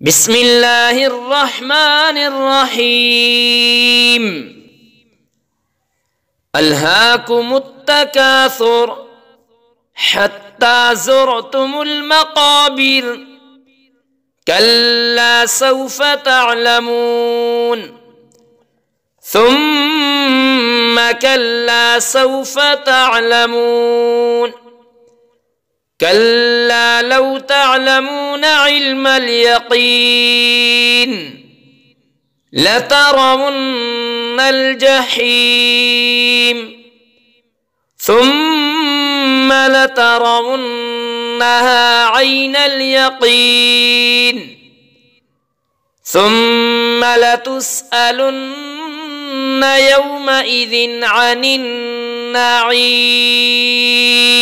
बिस्मिल्लाहिर्रहमानिर्रहीम। अल्हाकुमुत्तकासुर हत्ता ज़ुरतुमुल मक़ाबिर कल्ला सौफ तअलमून सुम्मा कल्ला सौफ तअलमून कल्ला लौ तअलमून इल्मल यक़ीन लतरवुन्नल जहीम सुम्मा लतरवुन्नहा ऐनल यक़ीन सुम्मा लतुस्अलुन्न यौमइज़िन अनिन नईम।